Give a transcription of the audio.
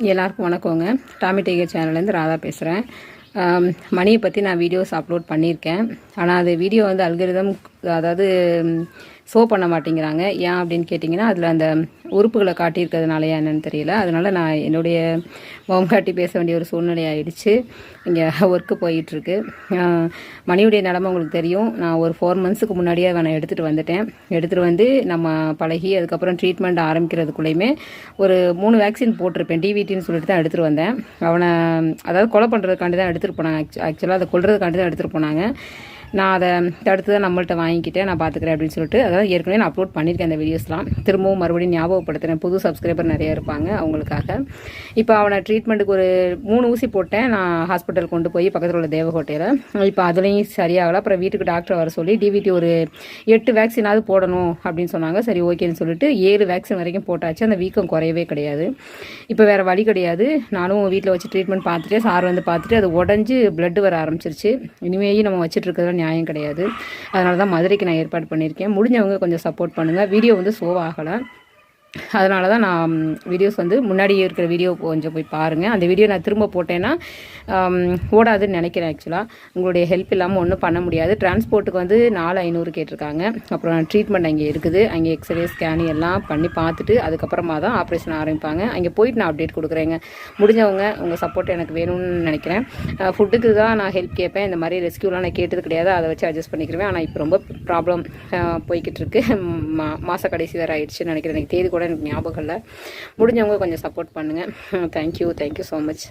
எல்லாருக்கும் வணக்கங்க. Tommy Daguerre சேனல்லேருந்து Radha பேசுகிறேன். மணியை பற்றி நான் வீடியோஸ் அப்லோட் பண்ணியிருக்கேன். ஆனால் அது வீடியோ வந்து அல்கரிதம் அதாவது ஷோ பண்ண மாட்டேங்கிறாங்க. ஏன் அப்படின்னு கேட்டிங்கன்னா, அதில் அந்த உறுப்புகளை காட்டியிருக்கிறதுனாலயா என்னன்னு தெரியல. அதனால் நான் என்னுடைய முகம் காட்டி பேச வேண்டிய ஒரு சூழ்நிலை ஆகிடுச்சு. இங்கே ஒர்க்கு போயிட்டுருக்கு. மணியுடைய நிலமை உங்களுக்கு தெரியும். நான் ஒரு 4 மந்த்ஸுக்கு முன்னாடியே அவனை எடுத்துகிட்டு வந்துட்டேன். எடுத்துகிட்டு வந்து நம்ம பழகி அதுக்கப்புறம் ட்ரீட்மெண்ட் ஆரம்பிக்கிறதுக்குள்ளேயுமே ஒரு 3 வேக்சின் போட்டிருப்பேன். டிவிடின்னு சொல்லிட்டு தான் எடுத்துகிட்டு வந்தேன். அவனை அதாவது கொலை பண்ணுறதுக்காண்டி தான் எடுத்துகிட்டு போனாங்க. ஆக்சுவலாக அதை கொல்றதுக்காண்டி தான் எடுத்துகிட்டு போனாங்க. நான் அதை தடுத்து தான் நம்மள்ட்ட வாங்கிக்கிட்டேன், நான் பார்த்துக்கிறேன் அப்படின்னு சொல்லிட்டு. அதாவது ஏற்கனவே நான் அப்லோட் பண்ணியிருக்கேன் அந்த வீடியோஸ்லாம். திரும்பவும் மறுபடியும் ஞாபகப்படுத்துகிறேன். புது சப்ஸ்கிரைபர் நிறைய இருப்பாங்க அவங்களுக்காக. இப்போ அவனை ட்ரீட்மெண்ட்டுக்கு ஒரு 3 ஊசி போட்டேன். நான் ஹாஸ்பிட்டல் கொண்டு போய் பக்கத்தில் உள்ள தேவகோட்டையில். இப்போ அதுலேயும் சரியாகலை. அப்புறம் வீட்டுக்கு டாக்டர் வர சொல்லி டிவிடி ஒரு 8 வேக்சினாவது போடணும் அப்படின்னு சொன்னாங்க. சரி ஓகேன்னு சொல்லிட்டு 7 வேக்சின் வரைக்கும் போட்டாச்சு. அந்த வீக்கம் குறையவே கிடையாது. இப்போ வேறு வழி கிடையாது. நானும் வீட்டில் வச்சு ட்ரீட்மெண்ட் பார்த்துட்டு சார் வந்து பார்த்துட்டு அது உடஞ்சி பிளட்டு வர ஆரம்பிச்சிருச்சு. இனிமேயும் நம்ம வச்சுட்டு இருக்கிறது நியாயம் கிடையாது. அதனால தான் மதுரைக்கு நான் ஏற்பாடு பண்ணியிருக்கேன். முடிஞ்சவங்க கொஞ்சம் சப்போர்ட் பண்ணுங்கள். வீடியோ வந்து ஷோ ஆகலை. அதனால தான் நான் வீடியோஸ் வந்து முன்னாடியே இருக்கிற வீடியோ கொஞ்சம் போய் பாருங்கள். அந்த வீடியோ நான் திரும்ப போட்டேன்னா ஓடாதுன்னு நினைக்கிறேன். ஆக்சுவலாக உங்களுடைய ஹெல்ப் இல்லாமல் ஒன்றும் பண்ண முடியாது. டிரான்ஸ்போர்ட்டுக்கு வந்து 4,500 கேட்டிருக்காங்க. அப்புறம் ட்ரீட்மெண்ட் அங்கே இருக்குது. அங்கே எக்ஸ்ரே ஸ்கேனு எல்லாம் பண்ணி பார்த்துட்டு அதுக்கப்புறமா தான் ஆப்ரேஷன் ஆரம்பிப்பாங்க. அங்கே போயிட்டு நான் அப்டேட் கொடுக்குறேங்க. முடிஞ்சவங்க உங்கள் சப்போர்ட் எனக்கு வேணும்னு நினைக்கிறேன். ஃபுட்டுக்கு தான் நான் ஹெல்ப் கேட்பேன். இந்த மாதிரி ரெஸ்கியூலாம் நான் கேட்டது கிடையாது. அதை வச்சு அட்ஜஸ்ட் பண்ணிக்கிறேன். ஆனால் இப்போ ரொம்ப ப்ராப்ளம் போய்கிட்டு இருக்கு. மாத கடைசி வேறு ஆயிடுச்சுன்னு நினைக்கிறேன். எனக்கு தேதி கூட எனக்கு ஞாபகம் இல்லை. முடிஞ்சவங்க கொஞ்சம் சப்போர்ட் பண்ணுங்கள். Thank you so much.